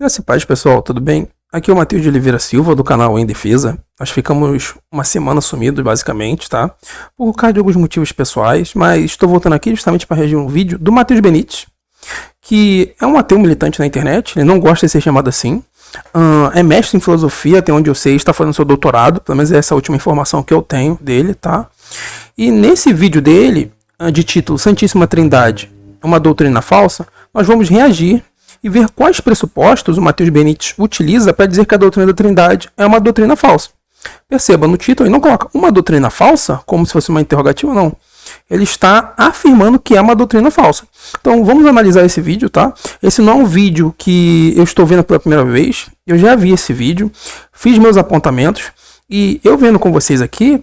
Graças a paz, pessoal, tudo bem? Aqui é o Matheus de Oliveira Silva, do canal Em Defesa. Nós ficamos uma semana sumidos, basicamente, tá? Por causa de alguns motivos pessoais, mas estou voltando aqui justamente para reagir um vídeo do Matheus Benítez, que é um ateu militante na internet, ele não gosta de ser chamado assim. É mestre em filosofia, até onde eu sei, está fazendo seu doutorado, pelo menos essa é a última informação que eu tenho dele, tá? E nesse vídeo dele, de título Santíssima Trindade, uma doutrina falsa, nós vamos reagir e ver quais pressupostos o Matheus Benítez utiliza para dizer que a doutrina da Trindade é uma doutrina falsa. Perceba, no título ele não coloca uma doutrina falsa, como se fosse uma interrogativa, não. Ele está afirmando que é uma doutrina falsa. Então vamos analisar esse vídeo, tá? Esse não é um vídeo que eu estou vendo pela primeira vez. Eu já vi esse vídeo, fiz meus apontamentos e eu vendo com vocês aqui,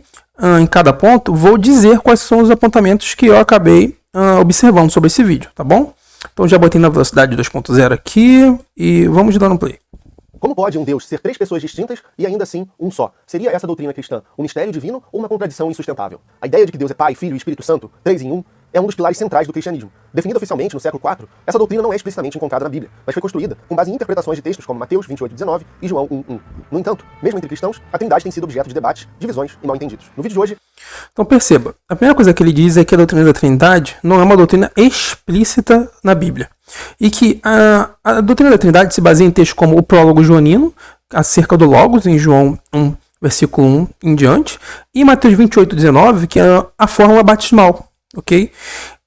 em cada ponto, vou dizer quais são os apontamentos que eu acabei observando sobre esse vídeo, tá bom? Então já botei na velocidade 2.0 aqui e vamos dar um play. Como pode um Deus ser três pessoas distintas e ainda assim um só? Seria essa doutrina cristã um mistério divino ou uma contradição insustentável? A ideia de que Deus é Pai, Filho e Espírito Santo, três em um, é um dos pilares centrais do cristianismo. Definida oficialmente no século IV, essa doutrina não é explicitamente encontrada na Bíblia, mas foi construída com base em interpretações de textos como Mateus 28:19 e João 1:1. No entanto, mesmo entre cristãos, a Trindade tem sido objeto de debates, divisões e mal-entendidos. No vídeo de hoje... Então perceba, a primeira coisa que ele diz é que a doutrina da Trindade não é uma doutrina explícita na Bíblia. E que a doutrina da Trindade se baseia em textos como o prólogo joanino, acerca do Logos, em João 1, versículo 1 em diante, e Mateus 28:19, que é a fórmula batismal, ok?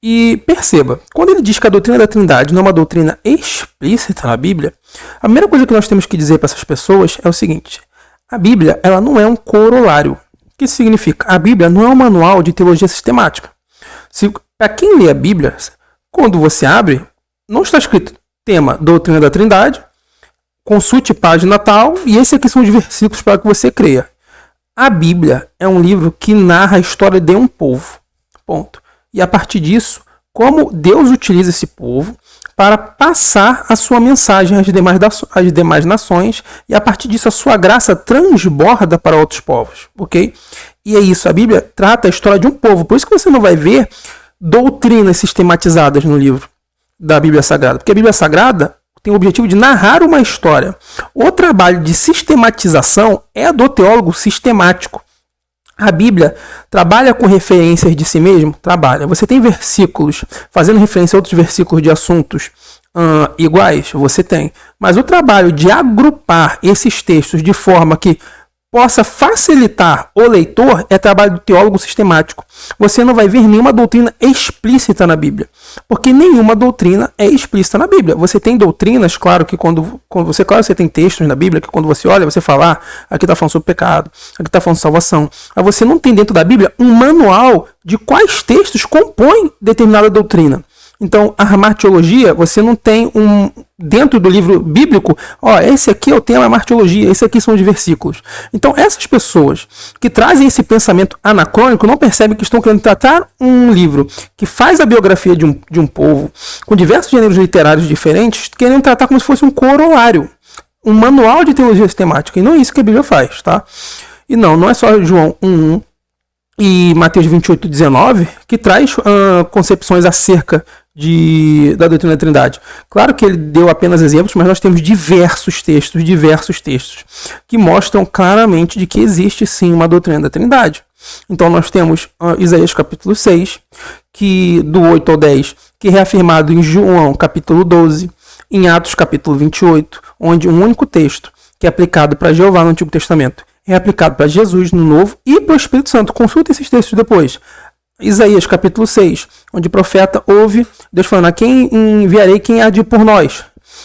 E perceba, quando ele diz que a doutrina da Trindade não é uma doutrina explícita na Bíblia, a primeira coisa que nós temos que dizer para essas pessoas é o seguinte: a Bíblia ela não é um corolário. O que isso significa? A Bíblia não é um manual de teologia sistemática. Para quem lê a Bíblia, quando você abre, não está escrito tema doutrina da Trindade, consulte página tal, e esses aqui são os versículos para que você creia. A Bíblia é um livro que narra a história de um povo. Ponto. E a partir disso, como Deus utiliza esse povo para passar a sua mensagem às demais nações, e a partir disso a sua graça transborda para outros povos, ok? E é isso, a Bíblia trata a história de um povo, por isso que você não vai ver doutrinas sistematizadas no livro da Bíblia Sagrada, porque a Bíblia Sagrada tem o objetivo de narrar uma história. O trabalho de sistematização é do teólogo sistemático. A Bíblia trabalha com referências de si mesmo? Trabalha. Você tem versículos fazendo referência a outros versículos de assuntos iguais? Você tem. Mas o trabalho de agrupar esses textos de forma que possa facilitar o leitor é trabalho do teólogo sistemático. Você não vai ver nenhuma doutrina explícita na Bíblia, porque nenhuma doutrina é explícita na Bíblia. Você tem doutrinas, claro que quando você tem textos na Bíblia que quando você olha, você fala, aqui está falando sobre pecado, aqui está falando de salvação. Mas você não tem dentro da Bíblia um manual de quais textos compõem determinada doutrina. Então, a martiologia, você não tem dentro do livro bíblico, esse aqui é o tema martiologia, esse aqui são os versículos. Então, essas pessoas que trazem esse pensamento anacrônico não percebem que estão querendo tratar um livro que faz a biografia de um povo, com diversos gêneros literários diferentes, querendo tratar como se fosse um corolário, um manual de teologia sistemática. E não é isso que a Bíblia faz, tá? E não é só João 1:1 e Mateus 28:19 que traz concepções acerca da doutrina da Trindade. Claro que ele deu apenas exemplos, mas nós temos diversos textos que mostram claramente de que existe sim uma doutrina da Trindade. Então nós temos Isaías capítulo 6, que do 8 ao 10, que é reafirmado em João capítulo 12, em Atos capítulo 28, onde um único texto que é aplicado para Jeová no Antigo Testamento é aplicado para Jesus no Novo e para o Espírito Santo. Consulta esses textos depois. Isaías capítulo 6, onde o profeta ouve Deus falando: a quem enviarei, quem há de ir por nós?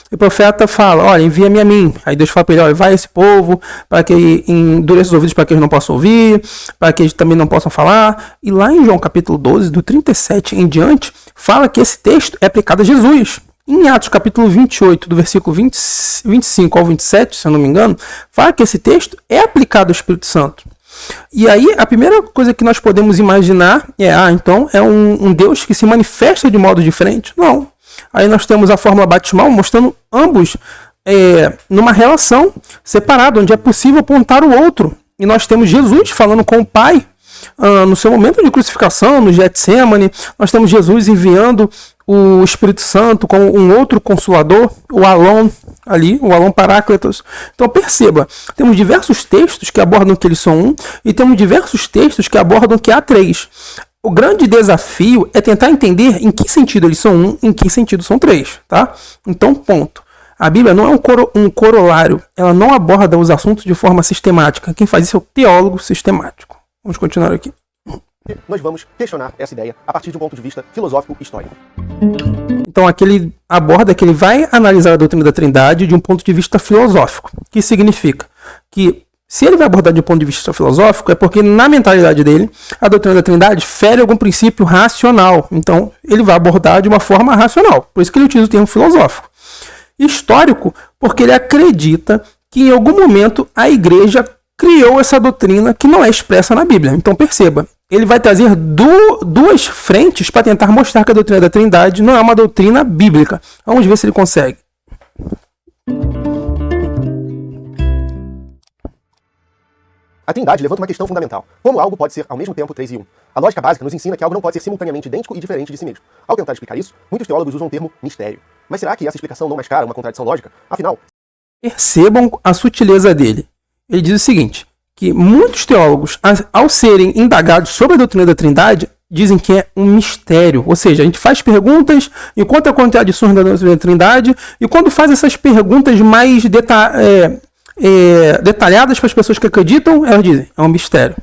E o profeta fala: olha, envia-me a mim. Aí Deus fala para ele: olha, vai a esse povo, para que endureça os ouvidos para que eles não possam ouvir, para que eles também não possam falar. E lá em João capítulo 12, do 37 em diante, fala que esse texto é aplicado a Jesus. Em Atos capítulo 28, do versículo 25 ao 27, se eu não me engano, fala que esse texto é aplicado ao Espírito Santo. E aí, a primeira coisa que nós podemos imaginar é, então, é um Deus que se manifesta de modo diferente? Não. Aí nós temos a fórmula batismal mostrando ambos numa relação separada, onde é possível apontar o outro. E nós temos Jesus falando com o Pai no seu momento de crucificação, no Getsemane. Nós temos Jesus enviando o Espírito Santo como um outro consolador, o Alon ali, o Alon Paráclitos. Então perceba, temos diversos textos que abordam que eles são um e temos diversos textos que abordam que há três. O grande desafio é tentar entender em que sentido eles são um, em que sentido são três, tá? Então, ponto. A Bíblia não é um corolário, ela não aborda os assuntos de forma sistemática. Quem faz isso é o teólogo sistemático. Vamos continuar aqui. Nós vamos questionar essa ideia a partir de um ponto de vista filosófico e histórico. Então aqui ele aborda que ele vai analisar a doutrina da Trindade de um ponto de vista filosófico, que significa que se ele vai abordar de um ponto de vista filosófico é porque na mentalidade dele a doutrina da Trindade fere algum princípio racional. Então ele vai abordar de uma forma racional, por isso que ele utiliza o termo filosófico. Histórico, porque ele acredita que em algum momento a igreja criou essa doutrina que não é expressa na Bíblia. Então perceba, ele vai trazer duas frentes para tentar mostrar que a doutrina da Trindade não é uma doutrina bíblica. Vamos ver se ele consegue. A Trindade levanta uma questão fundamental. Como algo pode ser ao mesmo tempo 3 e 1? A lógica básica nos ensina que algo não pode ser simultaneamente idêntico e diferente de si mesmo. Ao tentar explicar isso, muitos teólogos usam o termo mistério. Mas será que essa explicação não mascara uma contradição lógica? Afinal, percebam a sutileza dele. Ele diz o seguinte, que muitos teólogos, ao serem indagados sobre a doutrina da Trindade, dizem que é um mistério. Ou seja, a gente faz perguntas, encontra contradições da doutrina da Trindade, e quando faz essas perguntas mais detalhadas para as pessoas que acreditam, elas dizem, é um mistério.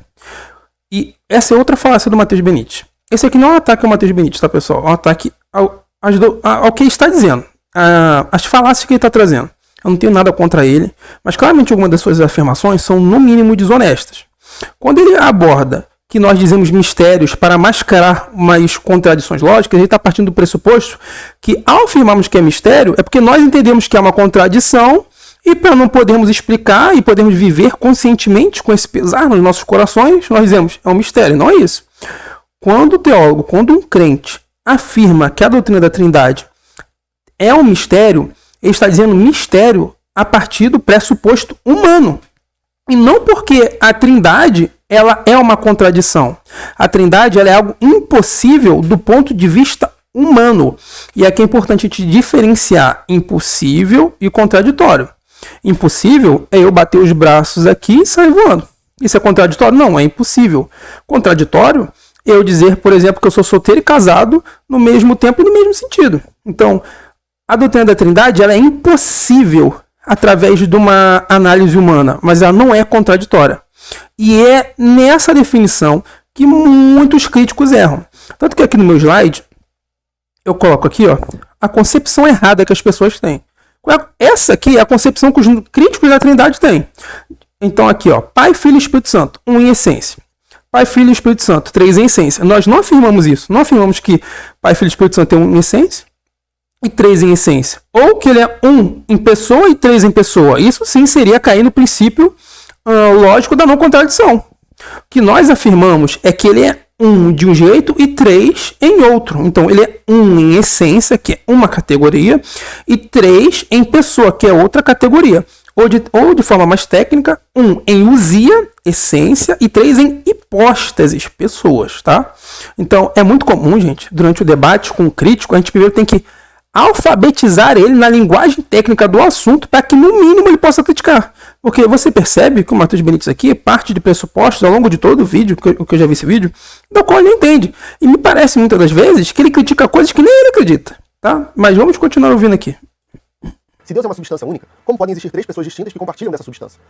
E essa é outra falácia do Matheus Benite. Esse aqui não é um ataque ao Matheus Benite, tá, pessoal? É um ataque ao que ele está dizendo, as falácias que ele está trazendo. Eu não tenho nada contra ele, mas claramente algumas das suas afirmações são no mínimo desonestas. Quando ele aborda que nós dizemos mistérios para mascarar umas contradições lógicas, ele está partindo do pressuposto que ao afirmarmos que é mistério, é porque nós entendemos que é uma contradição e para não podermos explicar e podermos viver conscientemente com esse pesar nos nossos corações, nós dizemos, é um mistério, não é isso. Quando o teólogo, quando um crente afirma que a doutrina da Trindade é um mistério, ele está dizendo mistério a partir do pressuposto humano. E não porque a Trindade ela é uma contradição. A Trindade ela é algo impossível do ponto de vista humano. E aqui é importante a gente diferenciar impossível e contraditório. Impossível é eu bater os braços aqui e sair voando. Isso é contraditório? Não, é impossível. Contraditório é eu dizer, por exemplo, que eu sou solteiro e casado no mesmo tempo e no mesmo sentido. Então, a doutrina da Trindade ela é impossível através de uma análise humana, mas ela não é contraditória. E é nessa definição que muitos críticos erram. Tanto que aqui no meu slide, eu coloco aqui a concepção errada que as pessoas têm. Essa aqui é a concepção que os críticos da Trindade têm. Então aqui, Pai, Filho e Espírito Santo, um em essência. Pai, Filho e Espírito Santo, 3 em essência. Nós não afirmamos isso. Não afirmamos que Pai, Filho e Espírito Santo é 1 em essência e 3 em essência. Ou que ele é 1 em pessoa e 3 em pessoa. Isso sim seria cair no princípio lógico da não contradição. O que nós afirmamos é que ele é 1 de um jeito e 3 em outro. Então ele é 1 em essência, que é uma categoria, e 3 em pessoa, que é outra categoria. Ou de forma mais técnica, 1 em usia, essência, e 3 em hipóstases, pessoas, tá? Então, é muito comum, gente, durante o debate com o crítico, a gente primeiro tem que alfabetizar ele na linguagem técnica do assunto para que, no mínimo, ele possa criticar. Porque você percebe que o Matheus Benítez aqui parte de pressupostos ao longo de todo o vídeo, que eu já vi esse vídeo, do qual ele não entende. E me parece, muitas das vezes, que ele critica coisas que nem ele acredita, tá? Mas vamos continuar ouvindo aqui. Se Deus é uma substância única, como podem existir 3 pessoas distintas que compartilham dessa substância?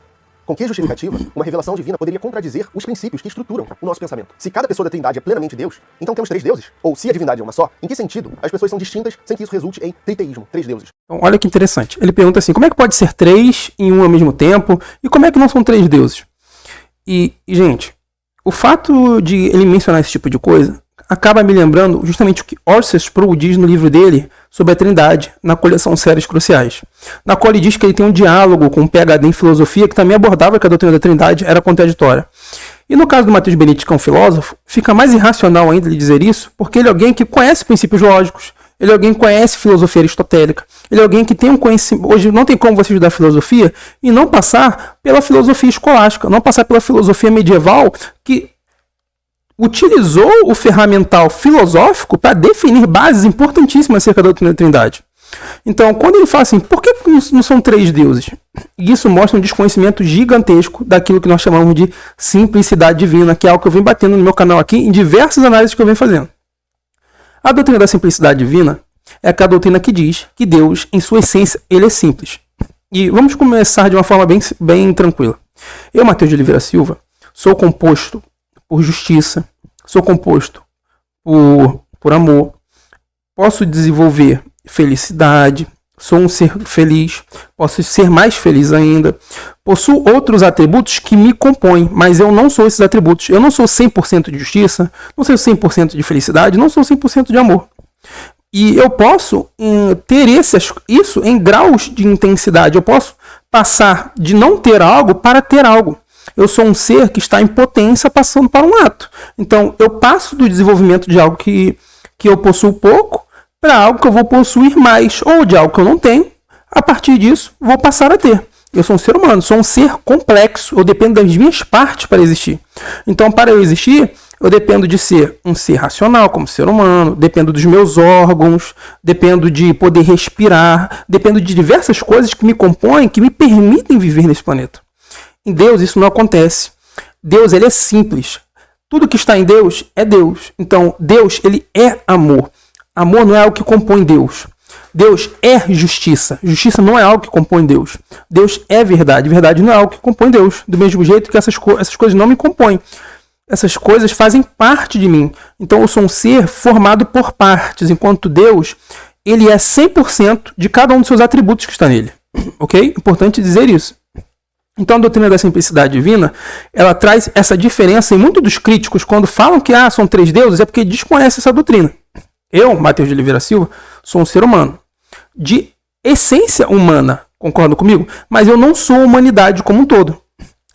Com que justificativa, uma revelação divina poderia contradizer os princípios que estruturam o nosso pensamento? Se cada pessoa da Trindade é plenamente Deus, então temos 3 deuses? Ou se a divindade é uma só, em que sentido as pessoas são distintas sem que isso resulte em triteísmo, 3 deuses? Então, olha que interessante. Ele pergunta assim, como é que pode ser 3 em um ao mesmo tempo? E como é que não são 3 deuses? E gente, o fato de ele mencionar esse tipo de coisa acaba me lembrando justamente o que Orson Sproul diz no livro dele sobre a Trindade, na coleção Séries Cruciais, na qual ele diz que ele tem um diálogo com um PhD em filosofia que também abordava que a doutrina da Trindade era contraditória. E no caso do Matheus Benítez, que é um filósofo, fica mais irracional ainda ele dizer isso, porque ele é alguém que conhece princípios lógicos, ele é alguém que conhece filosofia aristotélica, ele é alguém que tem um conhecimento. Hoje não tem como você estudar filosofia e não passar pela filosofia escolástica, não passar pela filosofia medieval, que utilizou o ferramental filosófico para definir bases importantíssimas acerca da doutrina da Trindade. Então, quando ele fala assim, por que não são três deuses? Isso mostra um desconhecimento gigantesco daquilo que nós chamamos de simplicidade divina, que é algo que eu venho batendo no meu canal aqui em diversas análises que eu venho fazendo. A doutrina da simplicidade divina é aquela doutrina que diz que Deus, em sua essência, ele é simples. E vamos começar de uma forma bem tranquila. Eu, Matheus de Oliveira Silva, sou composto por justiça, sou composto por amor, posso desenvolver felicidade, sou um ser feliz, posso ser mais feliz ainda, possuo outros atributos que me compõem, mas eu não sou esses atributos. Eu não sou 100% de justiça, não sou 100% de felicidade, não sou 100% de amor. E eu posso ter isso em graus de intensidade. Eu posso passar de não ter algo para ter algo. Eu sou um ser que está em potência passando para um ato. Então, eu passo do desenvolvimento de algo que eu possuo pouco para algo que eu vou possuir mais, ou de algo que eu não tenho, a partir disso, vou passar a ter. Eu sou um ser humano, sou um ser complexo, eu dependo das minhas partes para existir. Então, para eu existir, eu dependo de ser um ser racional como ser humano, dependo dos meus órgãos, dependo de poder respirar, dependo de diversas coisas que me compõem, que me permitem viver nesse planeta. Em Deus isso não acontece. Deus, ele é simples. Tudo que está em Deus é Deus. Então, Deus, ele é amor. Amor não é algo que compõe Deus. Deus é justiça. Justiça não é algo que compõe Deus. Deus é verdade. Verdade não é algo que compõe Deus. Do mesmo jeito que essas coisas não me compõem. Essas coisas fazem parte de mim. Então eu sou um ser formado por partes, enquanto Deus, ele é 100% de cada um dos seus atributos que está nele. Ok? Importante dizer isso. Então a doutrina da simplicidade divina, ela traz essa diferença, e muitos dos críticos, quando falam que são três deuses, é porque desconhecem essa doutrina. Eu, Matheus de Oliveira Silva, sou um ser humano de essência humana, concordam comigo? Mas eu não sou humanidade como um todo.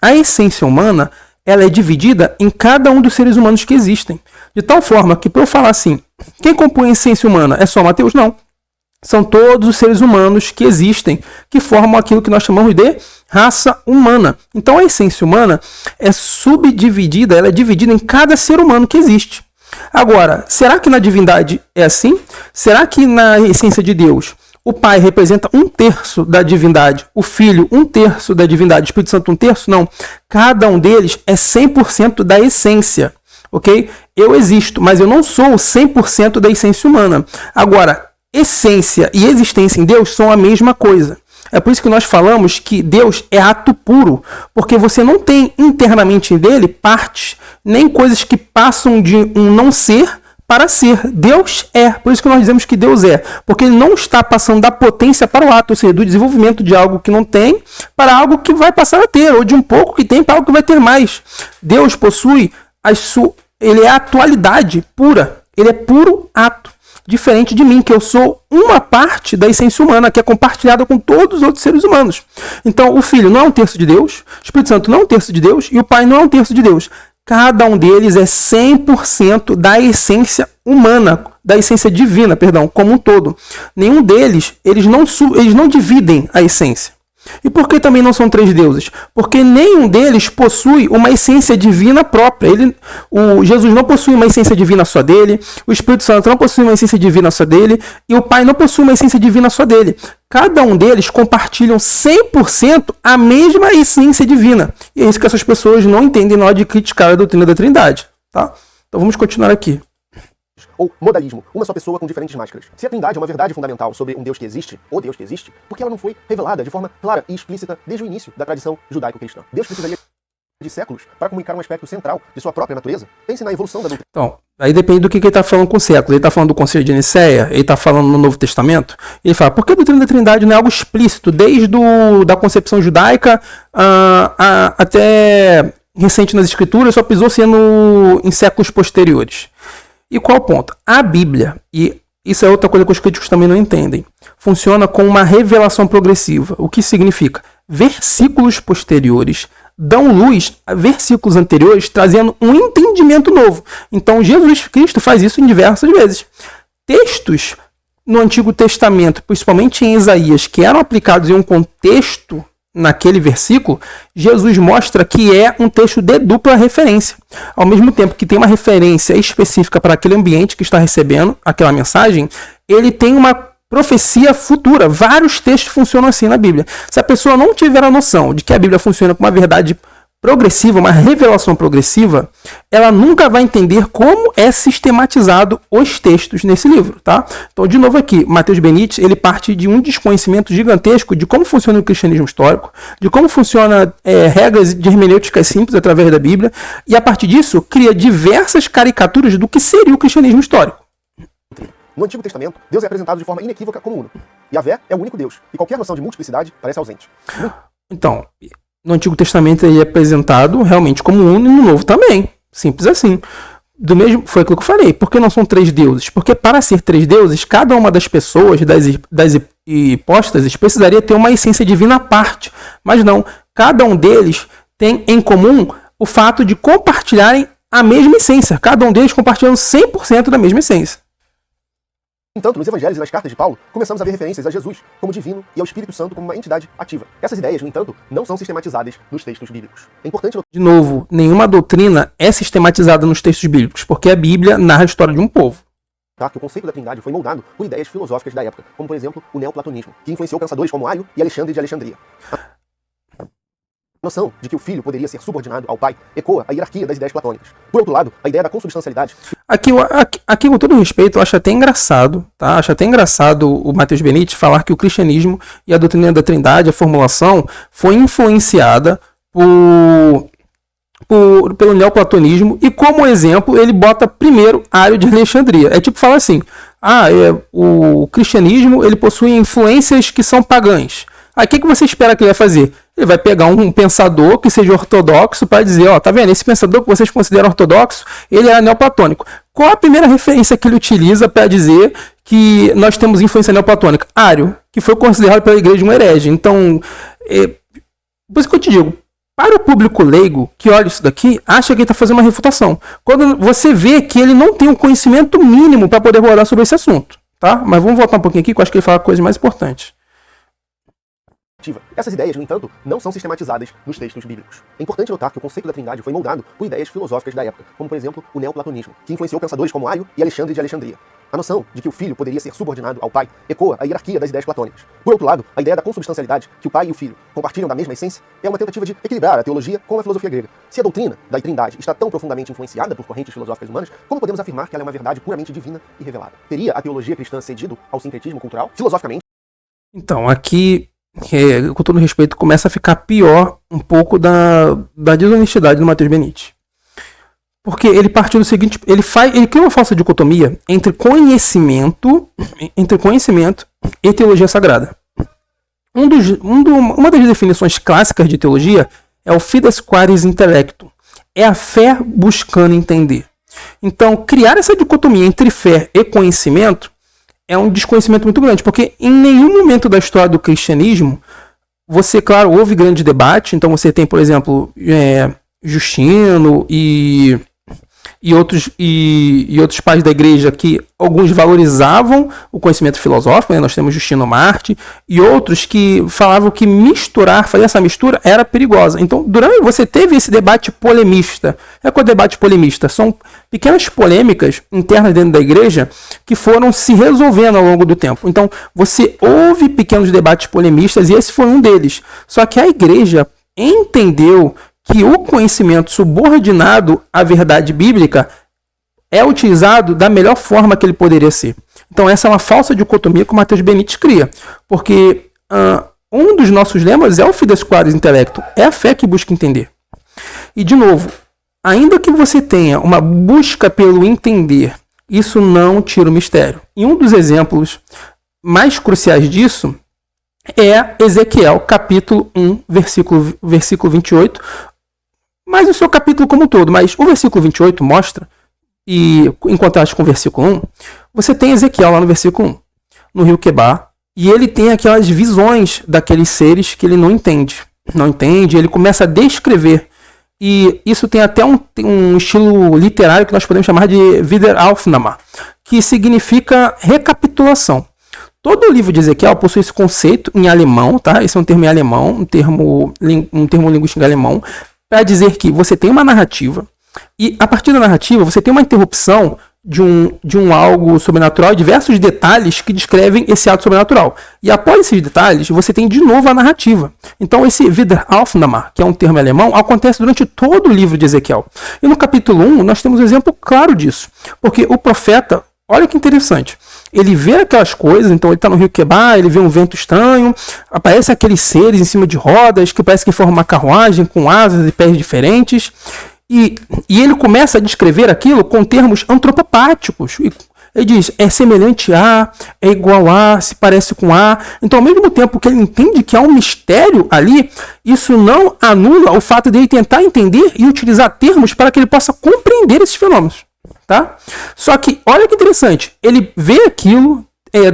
A essência humana, ela é dividida em cada um dos seres humanos que existem. De tal forma que, para eu falar assim, quem compõe a essência humana é só Matheus? Não. São todos os seres humanos que existem, que formam aquilo que nós chamamos de raça humana. Então a essência humana é subdividida, ela é dividida em cada ser humano que existe. Agora, será que na divindade é assim? Será que na essência de Deus o Pai representa 1/3 da divindade, o Filho 1/3 da divindade, o Espírito Santo 1/3? Não. Cada um deles é 100% da essência, ok? Eu existo, mas eu não sou 100% da essência humana. Agora, essência e existência em Deus são a mesma coisa. É por isso que nós falamos que Deus é ato puro, porque você não tem internamente dele partes, nem coisas que passam de um não ser para ser. Deus é. Por isso que nós dizemos que Deus é. Porque ele não está passando da potência para o ato, ou seja, do desenvolvimento de algo que não tem para algo que vai passar a ter, ou de um pouco que tem para algo que vai ter mais. Deus possui ele é a atualidade pura. Ele é puro ato. Diferente de mim, que eu sou uma parte da essência humana, que é compartilhada com todos os outros seres humanos. Então, o Filho não é 1/3 de Deus, o Espírito Santo não é 1/3 de Deus, e o Pai não é 1/3 de Deus. Cada um deles é 100% da essência humana, da essência divina, perdão, como um todo. Nenhum deles, eles não dividem a essência. E por que também não são três deuses? Porque nenhum deles possui uma essência divina própria. Jesus não possui uma essência divina só dele, o Espírito Santo não possui uma essência divina só dele, e o Pai não possui uma essência divina só dele. Cada um deles compartilham 100% a mesma essência divina. E é isso que essas pessoas não entendem na hora de criticar a doutrina da Trindade. Tá? Então vamos continuar aqui. Ou modalismo, uma só pessoa com diferentes máscaras. Se a Trindade é uma verdade fundamental sobre um Deus que existe, ou Deus que existe, por que ela não foi revelada de forma clara e explícita desde o início da tradição judaico-cristã? Deus precisaria de séculos para comunicar um aspecto central de sua própria natureza? Pense na evolução da doutrina. Então, aí depende do que ele está falando com séculos. Ele está falando do Concílio de Nicéia, ele está falando no Novo Testamento. Ele fala, por que a doutrina da Trindade não é algo explícito, desde da concepção judaica até recente nas Escrituras, só pisou sendo em séculos posteriores? E qual o ponto? A Bíblia, e isso é outra coisa que os críticos também não entendem, funciona com uma revelação progressiva. O que significa? Versículos posteriores dão luz a versículos anteriores, trazendo um entendimento novo. Então, Jesus Cristo faz isso em diversas vezes. Textos no Antigo Testamento, principalmente em Isaías, que eram aplicados em um contexto naquele versículo, Jesus mostra que é um texto de dupla referência. Ao mesmo tempo que tem uma referência específica para aquele ambiente que está recebendo aquela mensagem, ele tem uma profecia futura. Vários textos funcionam assim na Bíblia. Se a pessoa não tiver a noção de que a Bíblia funciona com uma verdade progressiva, uma revelação progressiva, ela nunca vai entender como é sistematizado os textos nesse livro, tá? Então, de novo aqui, Matheus Benítez, ele parte de um desconhecimento gigantesco de como funciona o cristianismo histórico, de como funciona regras de hermenêutica simples através da Bíblia, e a partir disso, cria diversas caricaturas do que seria o cristianismo histórico. No Antigo Testamento, Deus é apresentado de forma inequívoca como uno. Yahvé é o único Deus, e qualquer noção de multiplicidade parece ausente. Então, no Antigo Testamento ele é apresentado realmente como uno e no Novo também. Simples assim. Do mesmo, foi aquilo que eu falei. Por que não são três deuses? Porque para ser três deuses, cada uma das pessoas, das hipóstases, precisaria ter uma essência divina à parte. Mas não. Cada um deles tem em comum o fato de compartilharem a mesma essência. Cada um deles compartilhando 100% da mesma essência. No entanto, nos evangelhos e nas cartas de Paulo, começamos a ver referências a Jesus como divino e ao Espírito Santo como uma entidade ativa. Essas ideias, no entanto, não são sistematizadas nos textos bíblicos. É importante... De novo, nenhuma doutrina é sistematizada nos textos bíblicos, porque a Bíblia narra a história de um povo. Que o conceito da Trindade foi moldado por ideias filosóficas da época, como, por exemplo, o neoplatonismo, que influenciou pensadores como Ario e Alexandre de Alexandria. A noção de que o filho poderia ser subordinado ao pai ecoa a hierarquia das ideias platônicas. Por outro lado, a ideia da consubstancialidade... Aqui, com todo respeito, eu acho até engraçado, tá? Acho até engraçado o Matheus Benítez falar que o cristianismo e a doutrina da Trindade, a formulação, foi influenciada pelo neoplatonismo, e como exemplo ele bota primeiro Ario de Alexandria. É tipo falar assim, o cristianismo ele possui influências que são pagãs. Aí o que você espera que ele vai fazer? Ele vai pegar um pensador que seja ortodoxo para dizer, tá vendo? Esse pensador que vocês consideram ortodoxo, ele é neoplatônico. Qual a primeira referência que ele utiliza para dizer que nós temos influência neoplatônica? Ario, que foi considerado pela igreja um herege. Então, por isso que eu te digo, para o público leigo que olha isso daqui, acha que ele está fazendo uma refutação. Quando você vê que ele não tem um conhecimento mínimo para poder abordar sobre esse assunto, tá? Mas vamos voltar um pouquinho aqui, que eu acho que ele fala coisas mais importantes. Essas ideias, no entanto, não são sistematizadas nos textos bíblicos. É importante notar que o conceito da Trindade foi moldado por ideias filosóficas da época, como, por exemplo, o neoplatonismo, que influenciou pensadores como Ario e Alexandre de Alexandria. A noção de que o filho poderia ser subordinado ao pai ecoa a hierarquia das ideias platônicas. Por outro lado, a ideia da consubstancialidade, que o pai e o filho compartilham da mesma essência, é uma tentativa de equilibrar a teologia com a filosofia grega. Se a doutrina da Trindade está tão profundamente influenciada por correntes filosóficas humanas, como podemos afirmar que ela é uma verdade puramente divina e revelada? Teria a teologia cristã cedido ao sincretismo cultural? Filosoficamente? Então, aqui... com todo respeito, começa a ficar pior um pouco da desonestidade do Matheus Benítez. Porque ele partiu do seguinte, ele cria uma falsa dicotomia entre conhecimento e teologia sagrada. Uma das definições clássicas de teologia é o fides quaeris intellectum. É a fé buscando entender. Então, criar essa dicotomia entre fé e conhecimento é um desconhecimento muito grande, porque em nenhum momento da história do cristianismo, claro, houve grande debate. Então você tem, por exemplo, Justino e outros pais da igreja que alguns valorizavam o conhecimento filosófico, né? Nós temos Justino Marte, e outros que falavam que fazer essa mistura era perigosa. Então, você teve esse debate polemista. É que o debate polemista são pequenas polêmicas internas dentro da igreja que foram se resolvendo ao longo do tempo. Então, você houve pequenos debates polemistas e esse foi um deles. Só que a igreja entendeu que o conhecimento subordinado à verdade bíblica é utilizado da melhor forma que ele poderia ser. Então essa é uma falsa dicotomia que o Matheus Benítez cria, porque um dos nossos lemas é o fides quaeris intellectum, é a fé que busca entender. E de novo, ainda que você tenha uma busca pelo entender, isso não tira o mistério. E um dos exemplos mais cruciais disso é Ezequiel, capítulo 1, versículo 28, mas o seu capítulo como um todo. Mas o versículo 28 mostra, e em contraste com o versículo 1, você tem Ezequiel lá no versículo 1, no rio Quebar, e ele tem aquelas visões daqueles seres que ele não entende. Ele começa a descrever, e isso tem até um estilo literário que nós podemos chamar de Wiederaufnahme, que significa recapitulação. Todo o livro de Ezequiel possui esse conceito em alemão, tá? Esse é um termo em alemão, um termo linguístico em alemão, para dizer que você tem uma narrativa e a partir da narrativa você tem uma interrupção de um algo sobrenatural e diversos detalhes que descrevem esse ato sobrenatural. E após esses detalhes, você tem de novo a narrativa. Então esse Wiederaufnahme, que é um termo alemão, acontece durante todo o livro de Ezequiel. E no capítulo 1, nós temos um exemplo claro disso. Porque o profeta, olha que interessante, ele vê aquelas coisas, então ele está no rio Quebar, ele vê um vento estranho, aparecem aqueles seres em cima de rodas, que parece que formam uma carruagem com asas e pés diferentes. E ele começa a descrever aquilo com termos antropopáticos. Ele diz, é semelhante a, é igual a, se parece com a. Então, ao mesmo tempo que ele entende que há um mistério ali, isso não anula o fato de ele tentar entender e utilizar termos para que ele possa compreender esses fenômenos. Tá? Só que, olha que interessante, ele vê aquilo,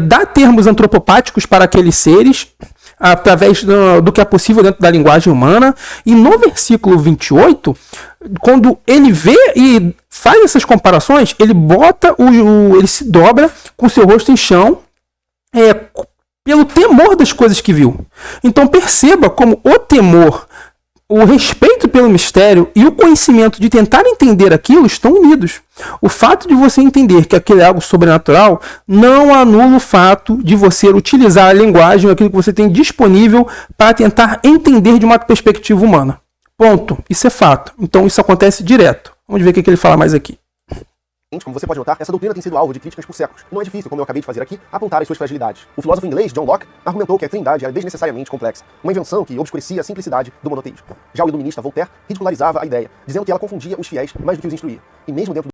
dá termos antropopáticos para aqueles seres, através do que é possível dentro da linguagem humana, e no versículo 28, quando ele vê e faz essas comparações, ele ele se dobra com seu rosto em chão, pelo temor das coisas que viu. Então perceba como o temor, o respeito pelo mistério e o conhecimento de tentar entender aquilo estão unidos. O fato de você entender que aquilo é algo sobrenatural não anula o fato de você utilizar a linguagem, aquilo que você tem disponível para tentar entender de uma perspectiva humana. Ponto. Isso é fato. Então isso acontece direto. Vamos ver o que ele fala mais aqui. Como você pode notar, essa doutrina tem sido alvo de críticas por séculos. Não é difícil, como eu acabei de fazer aqui, apontar as suas fragilidades. O filósofo inglês John Locke argumentou que a trindade era desnecessariamente complexa, uma invenção que obscurecia a simplicidade do monoteísmo. Já o iluminista Voltaire ridicularizava a ideia, dizendo que ela confundia os fiéis mais do que os instruía. E mesmo dentro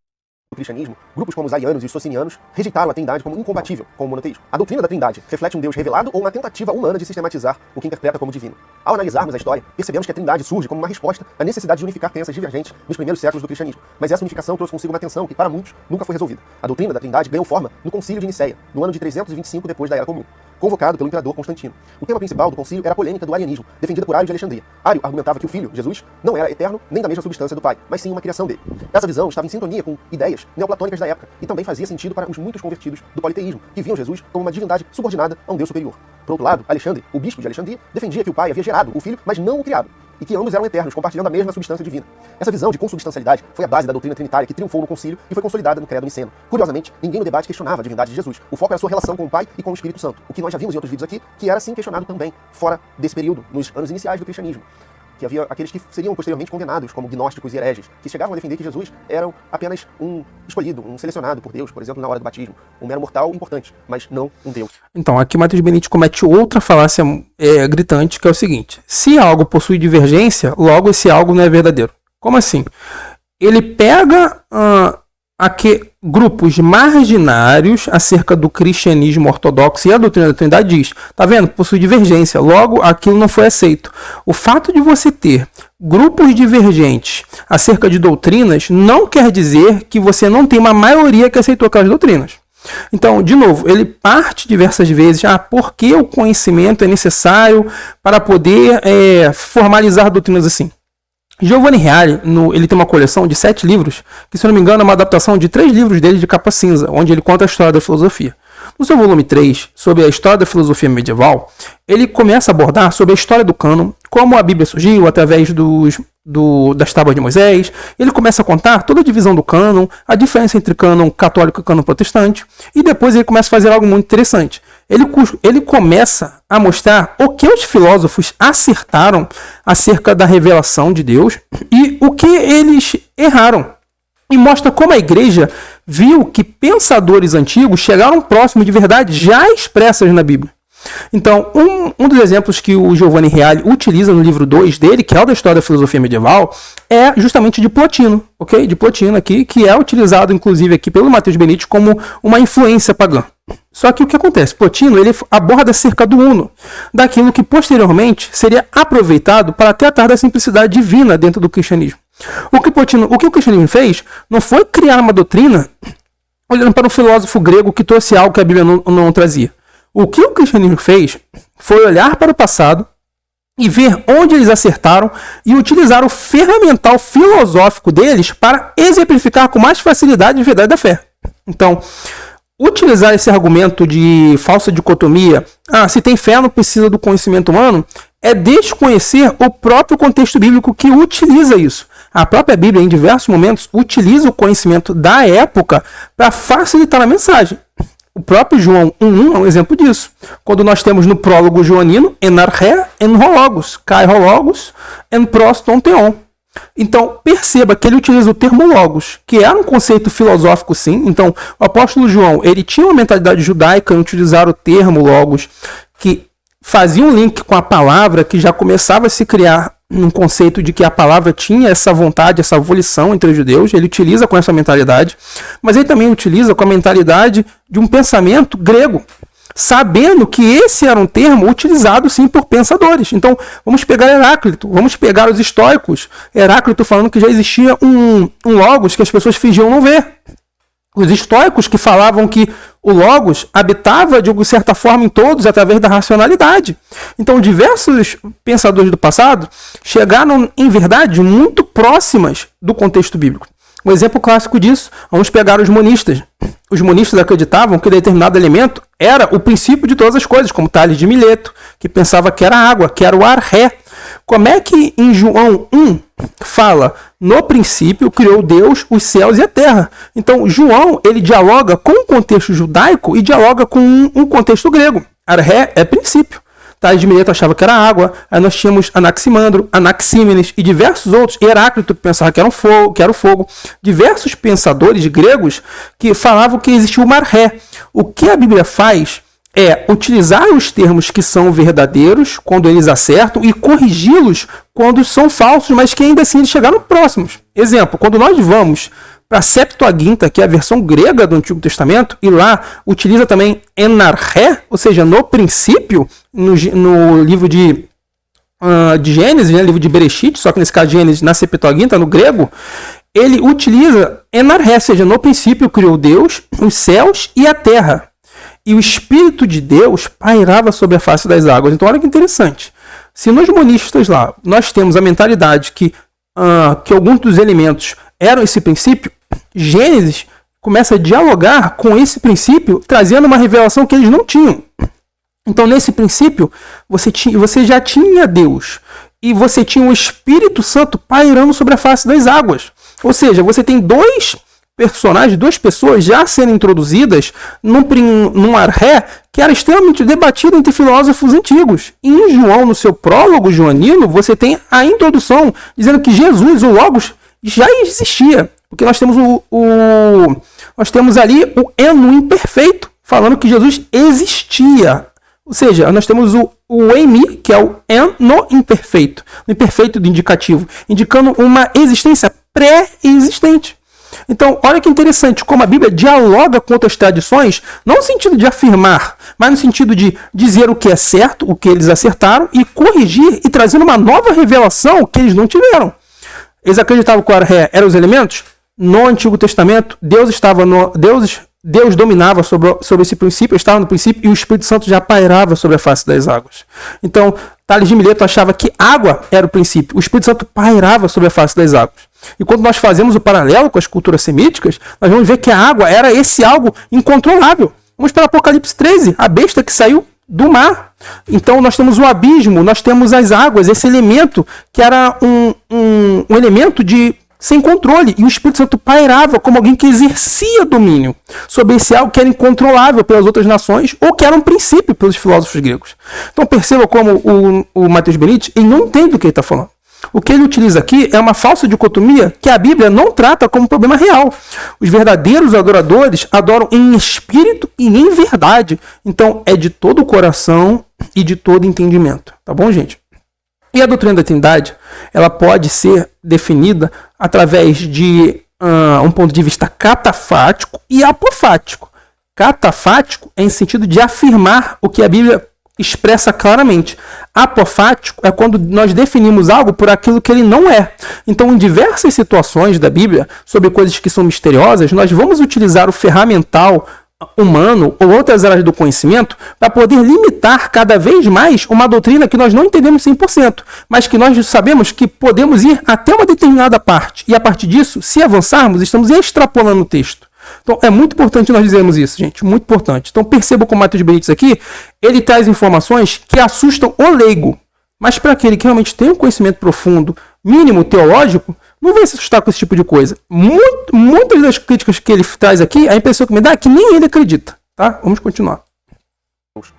do cristianismo, grupos como os arianos e os socinianos rejeitaram a trindade como incompatível com o monoteísmo. A doutrina da trindade reflete um Deus revelado ou uma tentativa humana de sistematizar o que interpreta como divino. Ao analisarmos a história, percebemos que a trindade surge como uma resposta à necessidade de unificar crenças divergentes nos primeiros séculos do cristianismo. Mas essa unificação trouxe consigo uma tensão que, para muitos, nunca foi resolvida. A doutrina da trindade ganhou forma no Concílio de Nicéia, no ano de 325 depois da Era Comum, convocado pelo imperador Constantino. O tema principal do concílio era a polêmica do arianismo, defendida por Ário de Alexandria. Ário argumentava que o Filho, Jesus, não era eterno nem da mesma substância do Pai, mas sim uma criação dele. Essa visão estava em sintonia com ideias neoplatônicas da época e também fazia sentido para os muitos convertidos do politeísmo, que viam Jesus como uma divindade subordinada a um Deus superior. Por outro lado, Alexandre, o bispo de Alexandria, defendia que o Pai havia gerado o Filho, mas não o criado, e que ambos eram eternos, compartilhando a mesma substância divina. Essa visão de consubstancialidade foi a base da doutrina trinitária que triunfou no concílio e foi consolidada no credo niceno. Curiosamente, ninguém no debate questionava a divindade de Jesus. O foco era a sua relação com o Pai e com o Espírito Santo, o que nós já vimos em outros vídeos aqui, que era assim questionado também fora desse período, nos anos iniciais do cristianismo. Que havia aqueles que seriam posteriormente condenados como gnósticos e hereges, que chegavam a defender que Jesus era apenas um escolhido, um selecionado por Deus, por exemplo, na hora do batismo. Um mero mortal importante, mas não um Deus. Então, aqui Matheus Benite comete outra falácia gritante, que é o seguinte: se algo possui divergência, logo esse algo não é verdadeiro. Como assim? Ele pega grupos marginários acerca do cristianismo ortodoxo e a doutrina da Trindade diz, tá vendo? Possui divergência, logo aquilo não foi aceito. O fato de você ter grupos divergentes acerca de doutrinas não quer dizer que você não tem uma maioria que aceitou aquelas doutrinas. Então, de novo, ele parte diversas vezes, por que o conhecimento é necessário para poder formalizar doutrinas assim? Giovanni Reale, ele tem uma coleção de 7 livros, que se eu não me engano é uma adaptação de 3 livros dele de capa cinza, onde ele conta a história da filosofia. No seu volume 3, sobre a história da filosofia medieval, ele começa a abordar sobre a história do cânon, como a Bíblia surgiu através das tábuas de Moisés. Ele começa a contar toda a divisão do cânon, a diferença entre cânon católico e cânon protestante, e depois ele começa a fazer algo muito interessante. Ele começa a mostrar o que os filósofos acertaram acerca da revelação de Deus e o que eles erraram. E mostra como a igreja viu que pensadores antigos chegaram próximo de verdades já expressas na Bíblia. Então, um dos exemplos que o Giovanni Reale utiliza no livro 2 dele, que é o da história da filosofia medieval, é justamente de Plotino, ok? De Plotino aqui, que é utilizado inclusive aqui pelo Matheus Benite como uma influência pagã. Só que o que acontece? Plotino, ele aborda acerca do uno, daquilo que posteriormente seria aproveitado para tratar da simplicidade divina dentro do cristianismo. O que o cristianismo fez não foi criar uma doutrina olhando para um filósofo grego que trouxe algo que a Bíblia não trazia. O que o cristianismo fez foi olhar para o passado e ver onde eles acertaram e utilizar o ferramental filosófico deles para exemplificar com mais facilidade a verdade da fé. Então, utilizar esse argumento de falsa dicotomia, se tem fé não precisa do conhecimento humano, é desconhecer o próprio contexto bíblico que utiliza isso. A própria Bíblia, em diversos momentos, utiliza o conhecimento da época para facilitar a mensagem. O próprio João 1.1 é um exemplo disso. Quando nós temos no prólogo joanino, enarché en hologos, kai hologos, en proston theon. Então, perceba que ele utiliza o termo logos, que era um conceito filosófico, sim. Então, o apóstolo João, ele tinha uma mentalidade judaica em utilizar o termo logos, que fazia um link com a palavra, que já começava a se criar um conceito de que a palavra tinha essa vontade, essa volição entre os judeus. Ele utiliza com essa mentalidade, mas ele também utiliza com a mentalidade de um pensamento grego, sabendo que esse era um termo utilizado sim por pensadores. Então, vamos pegar Heráclito, vamos pegar os estoicos. Heráclito falando que já existia um logos que as pessoas fingiam não ver. Os estoicos que falavam que o logos habitava de certa forma em todos através da racionalidade. Então, diversos pensadores do passado chegaram em verdade muito próximas do contexto bíblico. Um exemplo clássico disso, vamos pegar os monistas. Os monistas acreditavam que determinado elemento era o princípio de todas as coisas, como Tales de Mileto, que pensava que era água, que era o arré. Como é que em João 1 fala, no princípio criou Deus os céus e a terra? Então, João, ele dialoga com o contexto judaico e dialoga com um contexto grego. Arré é princípio. Tales de Mileto achava que era água. Aí nós tínhamos Anaximandro, Anaxímenes e diversos outros. Heráclito pensava que era o fogo. Diversos pensadores gregos que falavam que existia uma arré. O que a Bíblia faz é utilizar os termos que são verdadeiros quando eles acertam e corrigi-los quando são falsos, mas que ainda assim eles chegaram próximos. Exemplo, quando nós vamos para a Septuaginta, que é a versão grega do Antigo Testamento, e lá utiliza também enarché, ou seja, no princípio, no livro de Gênesis, né, livro de Bereshit, só que nesse caso Gênesis na Septuaginta, no grego, ele utiliza enarché, ou seja, no princípio criou Deus, os céus e a terra. E o Espírito de Deus pairava sobre a face das águas. Então, olha que interessante. Se nos monistas lá, nós temos a mentalidade que alguns dos elementos eram esse princípio, Gênesis começa a dialogar com esse princípio, trazendo uma revelação que eles não tinham. Então, nesse princípio, você já tinha Deus. E você tinha o Espírito Santo pairando sobre a face das águas. Ou seja, você tem duas pessoas já sendo introduzidas num arré que era extremamente debatido entre filósofos antigos. E em João, no seu prólogo joanino, você tem a introdução dizendo que Jesus, o Logos, já existia. Porque nós temos nós temos ali o eno imperfeito, falando que Jesus existia. Ou seja, nós temos o eimi, que é o eno imperfeito, o imperfeito do indicativo, indicando uma existência pré-existente. Então, olha que interessante como a Bíblia dialoga com outras tradições, não no sentido de afirmar, mas no sentido de dizer o que é certo, o que eles acertaram, e corrigir e trazer uma nova revelação que eles não tiveram. Eles acreditavam que o arré eram os elementos? No Antigo Testamento, Deus dominava sobre esse princípio, estava no princípio, e o Espírito Santo já pairava sobre a face das águas. Então, Tales de Mileto achava que água era o princípio, o Espírito Santo pairava sobre a face das águas. E quando nós fazemos o paralelo com as culturas semíticas, nós vamos ver que a água era esse algo incontrolável. Vamos para Apocalipse 13, a besta que saiu do mar. Então nós temos o abismo, nós temos as águas, esse elemento que era um elemento sem controle. E o Espírito Santo pairava como alguém que exercia domínio sobre esse algo que era incontrolável pelas outras nações ou que era um princípio pelos filósofos gregos. Então perceba como o Matheus Benite ele não entende o que ele está falando. O que ele utiliza aqui é uma falsa dicotomia que a Bíblia não trata como problema real. Os verdadeiros adoradores adoram em espírito e em verdade. Então é de todo o coração e de todo entendimento. Tá bom, gente? E a doutrina da Trindade, ela pode ser definida através de um ponto de vista catafático e apofático. Catafático é em sentido de afirmar o que a Bíblia expressa claramente. Apofático é quando nós definimos algo por aquilo que ele não é. Então, em diversas situações da Bíblia, sobre coisas que são misteriosas, nós vamos utilizar o ferramental humano ou outras áreas do conhecimento para poder limitar cada vez mais uma doutrina que nós não entendemos 100%, mas que nós sabemos que podemos ir até uma determinada parte. E a partir disso, se avançarmos, estamos extrapolando o texto. Então é muito importante nós dizermos isso, gente, muito importante. Então perceba como o Matheus Benítez aqui, ele traz informações que assustam o leigo, mas para aquele que realmente tem um conhecimento profundo, mínimo teológico, não vai se assustar com esse tipo de coisa. Muitas das críticas que ele traz aqui, a impressão que me dá é que nem ele acredita, tá? Vamos continuar.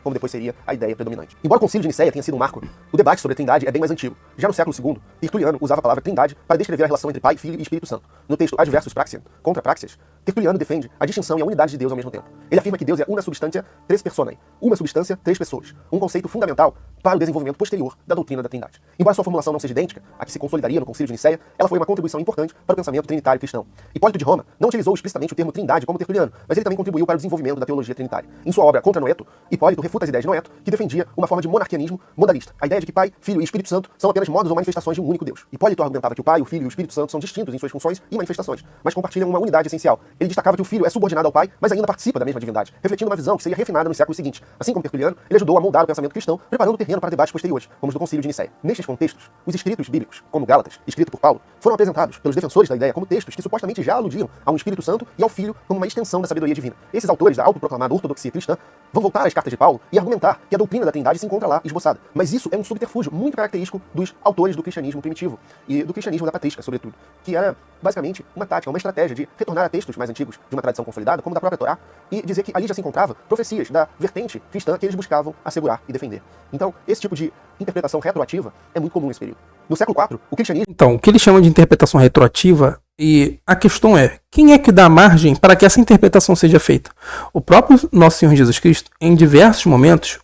Como depois seria a ideia predominante. Embora o Concílio de Nicéia tenha sido um marco, o debate sobre a Trindade é bem mais antigo. Já no século II, Tertuliano usava a palavra Trindade para descrever a relação entre Pai, Filho e Espírito Santo. No texto Ad versus Praxia, contra Praxias, Tertuliano defende a distinção e a unidade de Deus ao mesmo tempo. Ele afirma que Deus é una substantia tres personae, uma substância, três pessoas, um conceito fundamental para o desenvolvimento posterior da doutrina da Trindade. Embora sua formulação não seja idêntica à que se consolidaria no Concílio de Nicéia, ela foi uma contribuição importante para o pensamento trinitário cristão. Hipólito de Roma não utilizou explicitamente o termo Trindade como Tertuliano, mas ele também contribuiu para o desenvolvimento da teologia trinitária. Em sua obra Contra Noeto, Hipólito refuta as ideias de Noeto, que defendia uma forma de monarquianismo modalista, a ideia de que Pai, Filho e Espírito Santo são apenas modos ou manifestações de um único Deus. Hipólito argumentava que o Pai, o Filho e o Espírito Santo são distintos em suas funções e manifestações, mas compartilham uma unidade essencial. Ele destacava que o Filho é subordinado ao Pai, mas ainda participa da mesma divindade, refletindo uma visão que seria refinada no século seguinte. Assim como Tertuliano, ele ajudou a moldar o pensamento cristão, preparando o terreno para debates posteriores, como os do Concílio de Nicéia. Nestes contextos, os escritos bíblicos, como Gálatas, escrito por Paulo, foram apresentados pelos defensores da ideia como textos que supostamente já aludiam ao Espírito Santo e ao Filho como uma extensão da sabedoria divina. Esses autores da autoproclamada ortodoxia cristã vão voltar às cartas de Paulo e argumentar que a doutrina da Trindade se encontra lá esboçada. Mas isso é um subterfúgio muito característico dos autores do cristianismo primitivo e do cristianismo da patrística, sobretudo, que era basicamente uma tática, uma estratégia de retornar a textos mais antigos de uma tradição consolidada, como da própria Torá, e dizer que ali já se encontrava profecias da vertente cristã que eles buscavam assegurar e defender. Então, esse tipo de interpretação retroativa é muito comum nesse período. No século IV, o cristianismo... Então, o que eles chamam de interpretação retroativa, e a questão é, quem é que dá margem para que essa interpretação seja feita? O próprio nosso Senhor Jesus Cristo, em diversos momentos,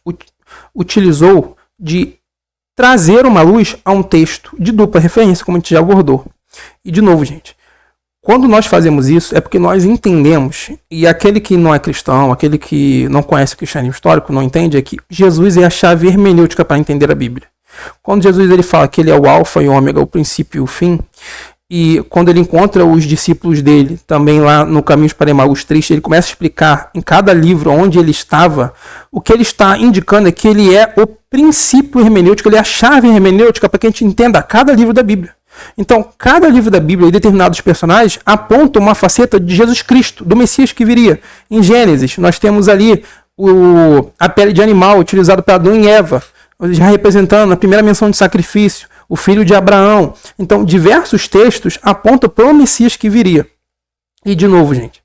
utilizou de trazer uma luz a um texto de dupla referência, como a gente já abordou. E de novo, gente, quando nós fazemos isso é porque nós entendemos, e aquele que não é cristão, aquele que não conhece o cristianismo histórico, não entende, é que Jesus é a chave hermenêutica para entender a Bíblia. Quando Jesus ele fala que ele é o alfa e o ômega, o princípio e o fim, e quando ele encontra os discípulos dele, também lá no Caminhos para Emaús 3, ele começa a explicar em cada livro onde ele estava, o que ele está indicando é que ele é o princípio hermenêutico, ele é a chave hermenêutica para que a gente entenda cada livro da Bíblia. Então, cada livro da Bíblia e determinados personagens apontam uma faceta de Jesus Cristo, do Messias que viria. Em Gênesis, nós temos ali a pele de animal utilizada para Adão e Eva, já representando a primeira menção de sacrifício, o filho de Abraão. Então, diversos textos apontam para o Messias que viria. E, de novo, gente,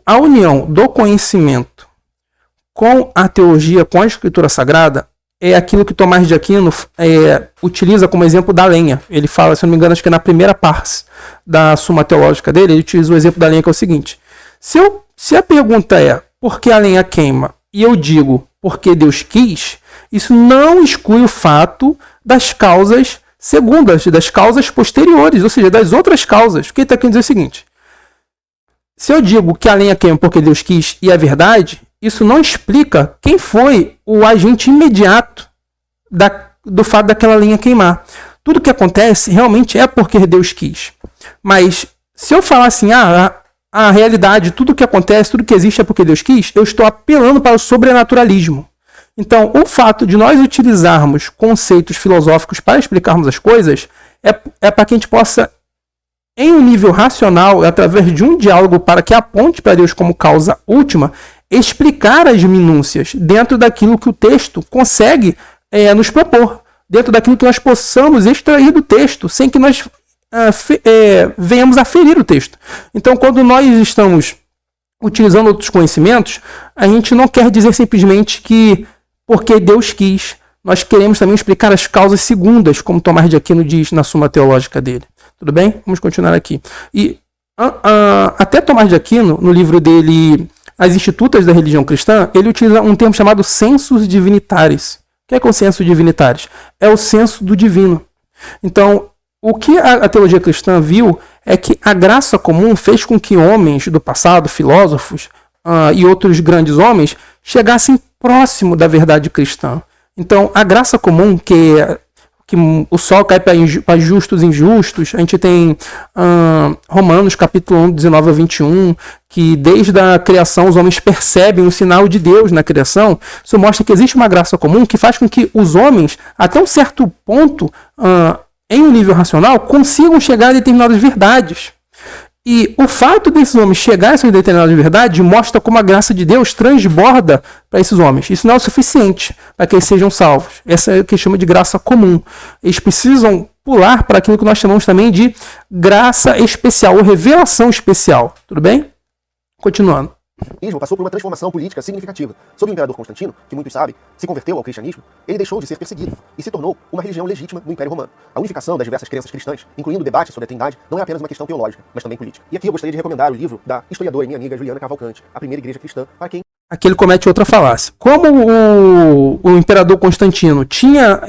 a união do conhecimento com a teologia, com a Escritura Sagrada, é aquilo que Tomás de Aquino utiliza como exemplo da lenha. Ele fala, se não me engano, acho que na primeira parte da Suma Teológica dele, ele utiliza o exemplo da lenha, que é o seguinte. Se a pergunta é, por que a lenha queima? E eu digo, porque Deus quis, isso não exclui o fato das causas segundas, das causas posteriores, ou seja, das outras causas. Porque ele está querendo dizer o seguinte. Se eu digo que a lenha queima porque Deus quis e é verdade, isso não explica quem foi o agente imediato do fato daquela lenha queimar. Tudo que acontece realmente é porque Deus quis. Mas se eu falar assim, a realidade, tudo que acontece, tudo que existe é porque Deus quis, eu estou apelando para o sobrenaturalismo. Então, o fato de nós utilizarmos conceitos filosóficos para explicarmos as coisas é para que a gente possa, em um nível racional, através de um diálogo para que aponte para Deus como causa última, explicar as minúcias dentro daquilo que o texto consegue nos propor, dentro daquilo que nós possamos extrair do texto, sem que nós venhamos a ferir o texto. Então, quando nós estamos utilizando outros conhecimentos, a gente não quer dizer simplesmente que porque Deus quis, nós queremos também explicar as causas segundas, como Tomás de Aquino diz na Suma Teológica dele. Tudo bem? Vamos continuar aqui. E até Tomás de Aquino, no livro dele As Institutas da Religião Cristã, ele utiliza um termo chamado sensus divinitaris. O que é o sensus divinitaris? É o senso do divino. Então, o que a teologia cristã viu é que a graça comum fez com que homens do passado, filósofos e outros grandes homens, chegassem próximo da verdade cristã. Então, a graça comum, que o sol cai para justos e injustos, a gente tem Romanos capítulo 1, 19 a 21, que desde a criação os homens percebem o sinal de Deus na criação. Isso mostra que existe uma graça comum que faz com que os homens, até um certo ponto, em um nível racional, consigam chegar a determinadas verdades. E o fato desses homens chegarem a essa determinada verdade mostra como a graça de Deus transborda para esses homens. Isso não é o suficiente para que eles sejam salvos. Essa é o que chama de graça comum. Eles precisam pular para aquilo que nós chamamos também de graça especial ou revelação especial. Tudo bem? Continuando. O passou por uma transformação política significativa. Sob o imperador Constantino, que muitos sabem, se converteu ao cristianismo, ele deixou de ser perseguido e se tornou uma religião legítima no Império Romano. A unificação das diversas crenças cristãs, incluindo o debate sobre a Trindade, não é apenas uma questão teológica, mas também política. E aqui eu gostaria de recomendar o livro da historiadora e minha amiga Juliana Cavalcante, A Primeira Igreja Cristã, para quem... Aqui ele comete outra falácia. Como o imperador Constantino tinha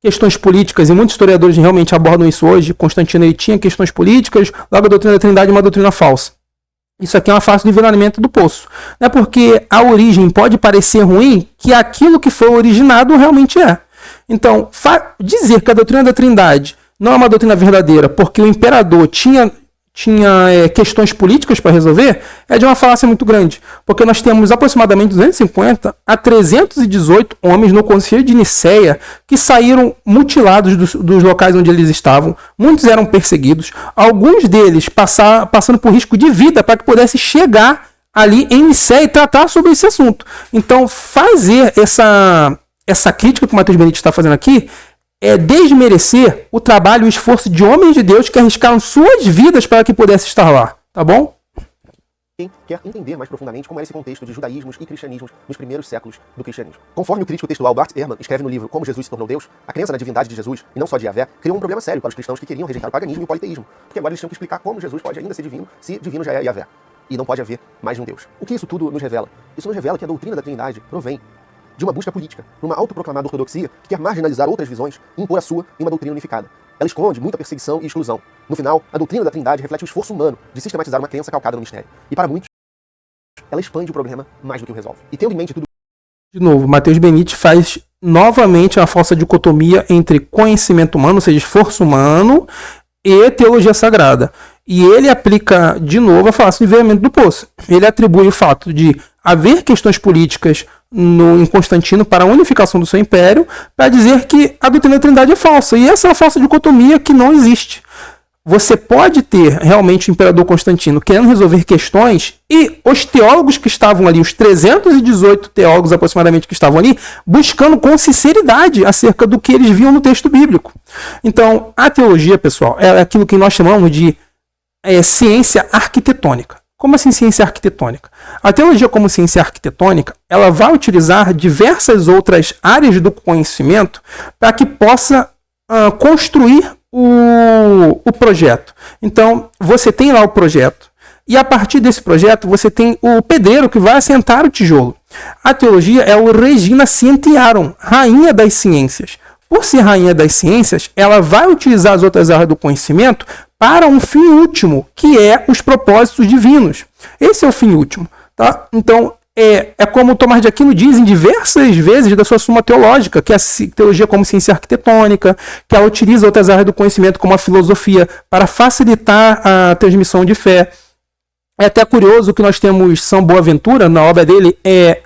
questões políticas, e muitos historiadores realmente abordam isso hoje, Constantino ele tinha questões políticas, logo a doutrina da Trindade é uma doutrina falsa. Isso aqui é uma face do envenenamento do poço. Não é porque a origem pode parecer ruim que aquilo que foi originado realmente é. Então, dizer que a doutrina da Trindade não é uma doutrina verdadeira porque o imperador tinha questões políticas para resolver é de uma falácia muito grande. Porque nós temos aproximadamente 250 a 318 homens no Concílio de Nicéia que saíram mutilados dos locais onde eles estavam. Muitos eram perseguidos. Alguns deles passando por risco de vida para que pudesse chegar ali em Nicéia e tratar sobre esse assunto. Então, fazer essa crítica que o Matheus Benite está fazendo aqui é desmerecer o trabalho e o esforço de homens de Deus que arriscaram suas vidas para que pudesse estar lá, tá bom? Quem quer entender mais profundamente como era esse contexto de judaísmos e cristianismos nos primeiros séculos do cristianismo. Conforme o crítico textual Bart Ehrman escreve no livro Como Jesus se tornou Deus, a crença na divindade de Jesus, e não só de Yahvé, criou um problema sério para os cristãos que queriam rejeitar o paganismo e o politeísmo, porque agora eles tinham que explicar como Jesus pode ainda ser divino, se divino já é Yahvé. E não pode haver mais de um Deus. O que isso tudo nos revela? Isso nos revela que a doutrina da Trindade provém de uma busca política, por uma autoproclamada ortodoxia que quer marginalizar outras visões e impor a sua em uma doutrina unificada. Ela esconde muita perseguição e exclusão. No final, a doutrina da Trindade reflete o esforço humano de sistematizar uma crença calcada no mistério. E para muitos, ela expande o problema mais do que o resolve. E tendo em mente tudo... De novo, Matheus Benite faz novamente a falsa dicotomia entre conhecimento humano, ou seja, esforço humano, e teologia sagrada. E ele aplica, de novo, a falácia do envenenamento do poço. Ele atribui o fato de haver questões políticas em Constantino para a unificação do seu império, para dizer que a doutrina da Trindade é falsa. E essa é uma falsa dicotomia que não existe. Você pode ter realmente o imperador Constantino querendo resolver questões e os teólogos que estavam ali, os 318 teólogos aproximadamente que estavam ali, buscando com sinceridade acerca do que eles viam no texto bíblico. Então, a teologia, pessoal, é aquilo que nós chamamos de ciência arquitetônica. Como assim ciência arquitetônica? A teologia como ciência arquitetônica, ela vai utilizar diversas outras áreas do conhecimento para que possa construir o projeto. Então, você tem lá o projeto, e a partir desse projeto você tem o pedreiro que vai assentar o tijolo. A teologia é o Regina Scientiarum, rainha das ciências. Por ser rainha das ciências, ela vai utilizar as outras áreas do conhecimento para um fim último, que é os propósitos divinos. Esse é o fim último. Tá? Então, é como Tomás de Aquino diz em diversas vezes da sua Suma Teológica, que a teologia como ciência arquitetônica, que ela utiliza outras áreas do conhecimento, como a filosofia, para facilitar a transmissão de fé. É até curioso que nós temos São Boaventura, na obra dele,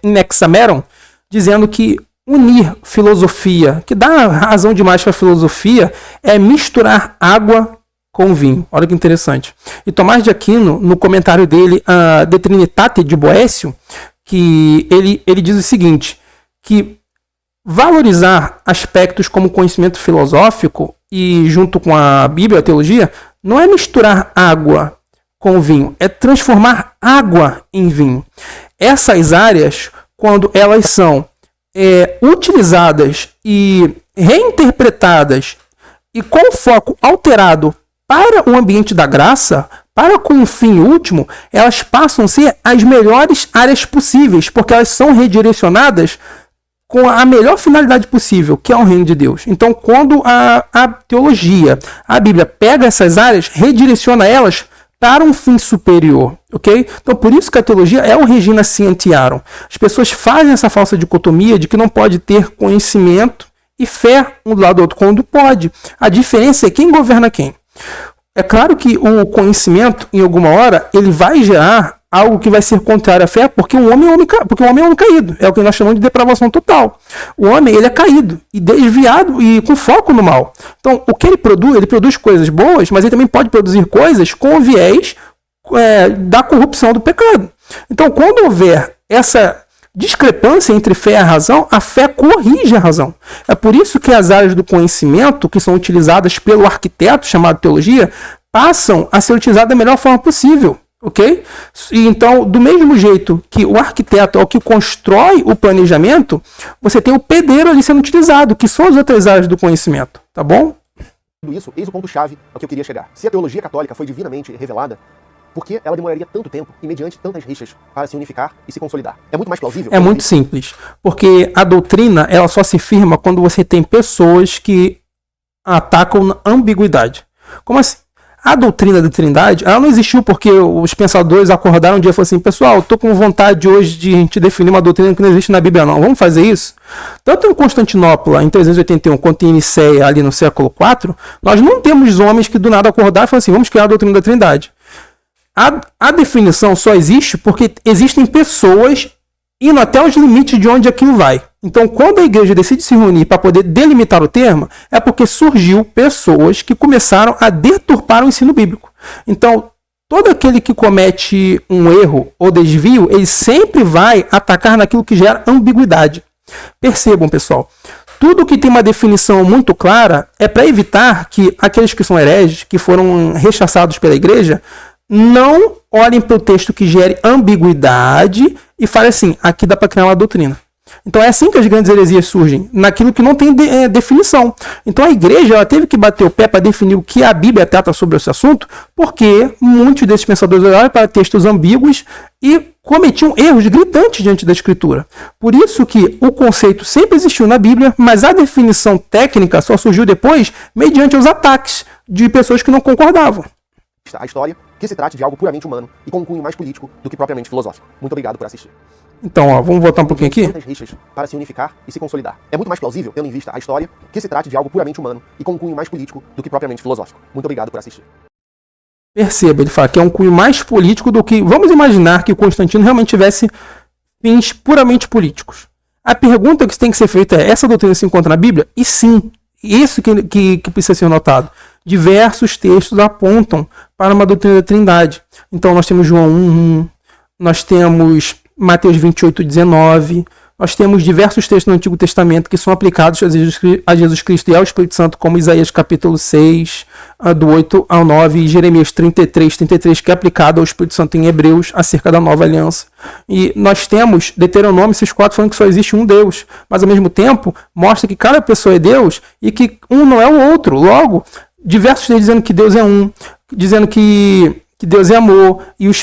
In Hexameron, dizendo que unir filosofia, que dá razão demais para a filosofia, é misturar água com vinho. Olha que interessante. E Tomás de Aquino, no comentário dele, De Trinitate de Boécio, que ele diz o seguinte, que valorizar aspectos como conhecimento filosófico e junto com a Bíblia, a teologia, não é misturar água com vinho, é transformar água em vinho. Essas áreas, quando elas são utilizadas e reinterpretadas e com foco alterado para o ambiente da graça, para com um fim último, elas passam a ser as melhores áreas possíveis, porque elas são redirecionadas com a melhor finalidade possível, que é o reino de Deus. Então, quando a teologia, a Bíblia, pega essas áreas, redireciona elas para um fim superior, ok? Então, por isso que a teologia é o Regina Scientiarum. As pessoas fazem essa falsa dicotomia de que não pode ter conhecimento e fé um do lado do outro, quando pode. A diferença é quem governa quem. É claro que o conhecimento, em alguma hora, ele vai gerar algo que vai ser contrário à fé, porque o homem é um homem caído. É o que nós chamamos de depravação total. O homem, ele é caído e desviado e com foco no mal. Então, o que ele produz coisas boas, mas ele também pode produzir coisas com o viés da corrupção do pecado. Então, quando houver essa discrepância entre fé e a razão, a fé corrige a razão. É por isso que as áreas do conhecimento, que são utilizadas pelo arquiteto, chamado teologia, passam a ser utilizadas da melhor forma possível. Ok? E então, do mesmo jeito que o arquiteto é o que constrói o planejamento, você tem o pedreiro ali sendo utilizado, que são as outras áreas do conhecimento. Tá bom? Tudo isso, eis o ponto-chave ao que eu queria chegar. Se a teologia católica foi divinamente revelada, por que ela demoraria tanto tempo e mediante tantas rixas para se unificar e se consolidar? É muito mais plausível? É muito simples. Porque a doutrina, ela só se firma quando você tem pessoas que atacam na ambiguidade. Como assim? A doutrina da Trindade, ela não existiu porque os pensadores acordaram um dia e falaram assim: pessoal, eu tô com vontade hoje de a gente definir uma doutrina que não existe na Bíblia, não. Vamos fazer isso? Tanto em Constantinopla, em 381, quanto em Niceia, ali no século IV, nós não temos homens que do nada acordaram e falaram assim: vamos criar a doutrina da Trindade. A definição só existe porque existem pessoas indo até os limites de onde aquilo vai. Então, quando a igreja decide se reunir para poder delimitar o termo, é porque surgiu pessoas que começaram a deturpar o ensino bíblico. Então, todo aquele que comete um erro ou desvio, ele sempre vai atacar naquilo que gera ambiguidade. Percebam, pessoal, tudo que tem uma definição muito clara é para evitar que aqueles que são hereges, que foram rechaçados pela igreja, não olhem para o texto que gere ambiguidade e falem assim: aqui dá para criar uma doutrina. Então é assim que as grandes heresias surgem, naquilo que não tem definição. Então a igreja ela teve que bater o pé para definir o que a Bíblia trata sobre esse assunto, porque muitos desses pensadores olharam para textos ambíguos e cometiam erros gritantes diante da Escritura. Por isso que o conceito sempre existiu na Bíblia, mas a definição técnica só surgiu depois mediante os ataques de pessoas que não concordavam. A história que se trate de algo puramente humano e com um cunho mais político do que propriamente filosófico. Muito obrigado por assistir. Então, ó, vamos voltar um pouquinho aqui. Tantas rixas para se unificar e se consolidar. É muito mais plausível, tendo em vista a história, que se trate de algo puramente humano e com um cunho mais político do que propriamente filosófico. Muito obrigado por assistir. Perceba, ele fala que é um cunho mais político do que... Vamos imaginar que o Constantino realmente tivesse fins puramente políticos. A pergunta que tem que ser feita é: essa doutrina se encontra na Bíblia? E sim, isso que precisa ser notado. Diversos textos apontam para uma doutrina da Trindade. Então nós temos João 1:1, nós temos Mateus 28:19, nós temos diversos textos no Antigo Testamento que são aplicados a Jesus Cristo e ao Espírito Santo, como Isaías capítulo 6, do 8 ao 9, e Jeremias 33, que é aplicado ao Espírito Santo em Hebreus, acerca da nova aliança. E nós temos Deuteronômio 6:4 falando que só existe um Deus, mas ao mesmo tempo mostra que cada pessoa é Deus e que um não é o outro. Logo, diversos textos dizendo que Deus é um, dizendo que Deus é amor,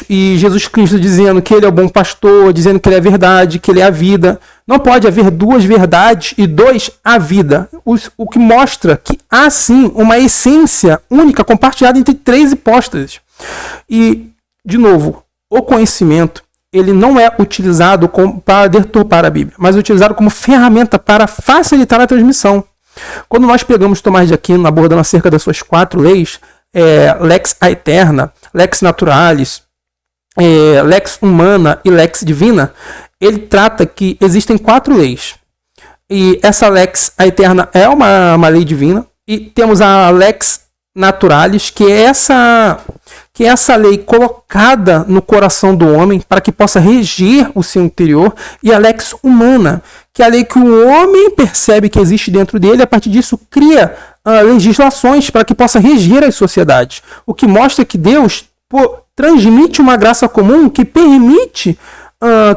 e Jesus Cristo dizendo que ele é o bom pastor, dizendo que ele é a verdade, que ele é a vida. Não pode haver duas verdades e dois a vida. O que mostra que há sim uma essência única compartilhada entre três hipóstases. E, de novo, o conhecimento ele não é utilizado para deturpar a Bíblia, mas é utilizado como ferramenta para facilitar a transmissão. Quando nós pegamos Tomás de Aquino abordando acerca das suas 4 leis, lex aeterna, lex naturalis, lex humana e lex divina, ele trata que existem 4 leis. E essa lex aeterna é uma lei divina, e temos a lex naturalis, que é essa lei colocada no coração do homem para que possa reger o seu interior, e a lex humana, que é a lei que o homem percebe que existe dentro dele, e a partir disso cria legislações para que possa reger as sociedades. O que mostra que Deus transmite uma graça comum que permite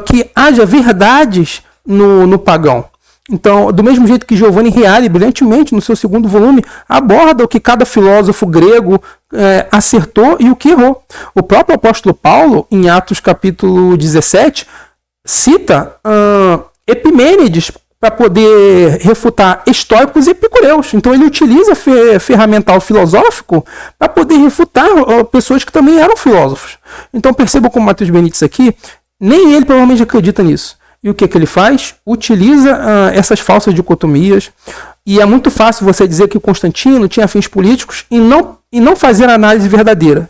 que haja verdades no pagão. Então, do mesmo jeito que Giovanni Reale, brilhantemente, no seu 2º volume, aborda o que cada filósofo grego acertou e o que errou. O próprio apóstolo Paulo, em Atos capítulo 17, cita Epimênides para poder refutar estoicos e epicureus. Então ele utiliza ferramental filosófico para poder refutar pessoas que também eram filósofos. Então percebam como Matheus Benítez aqui, nem ele provavelmente acredita nisso. E o que ele faz? Utiliza essas falsas dicotomias. E é muito fácil você dizer que o Constantino tinha fins políticos e não fazer a análise verdadeira.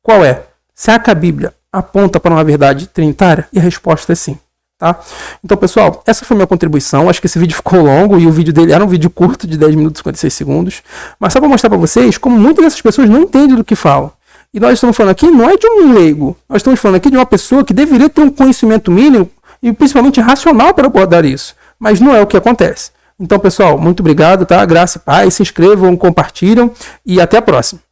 Qual é? Será que a Bíblia aponta para uma verdade trinitária? E a resposta é sim. Tá? Então, pessoal, essa foi minha contribuição. Acho que esse vídeo ficou longo e o vídeo dele era um vídeo curto de 10 minutos e 56 segundos. Mas só para mostrar para vocês como muitas dessas pessoas não entendem do que falam. E nós estamos falando aqui não é de um leigo. Nós estamos falando aqui de uma pessoa que deveria ter um conhecimento mínimo e principalmente racional para abordar isso. Mas não é o que acontece. Então, pessoal, muito obrigado, tá? Graça e paz. Se inscrevam, compartilham e até a próxima.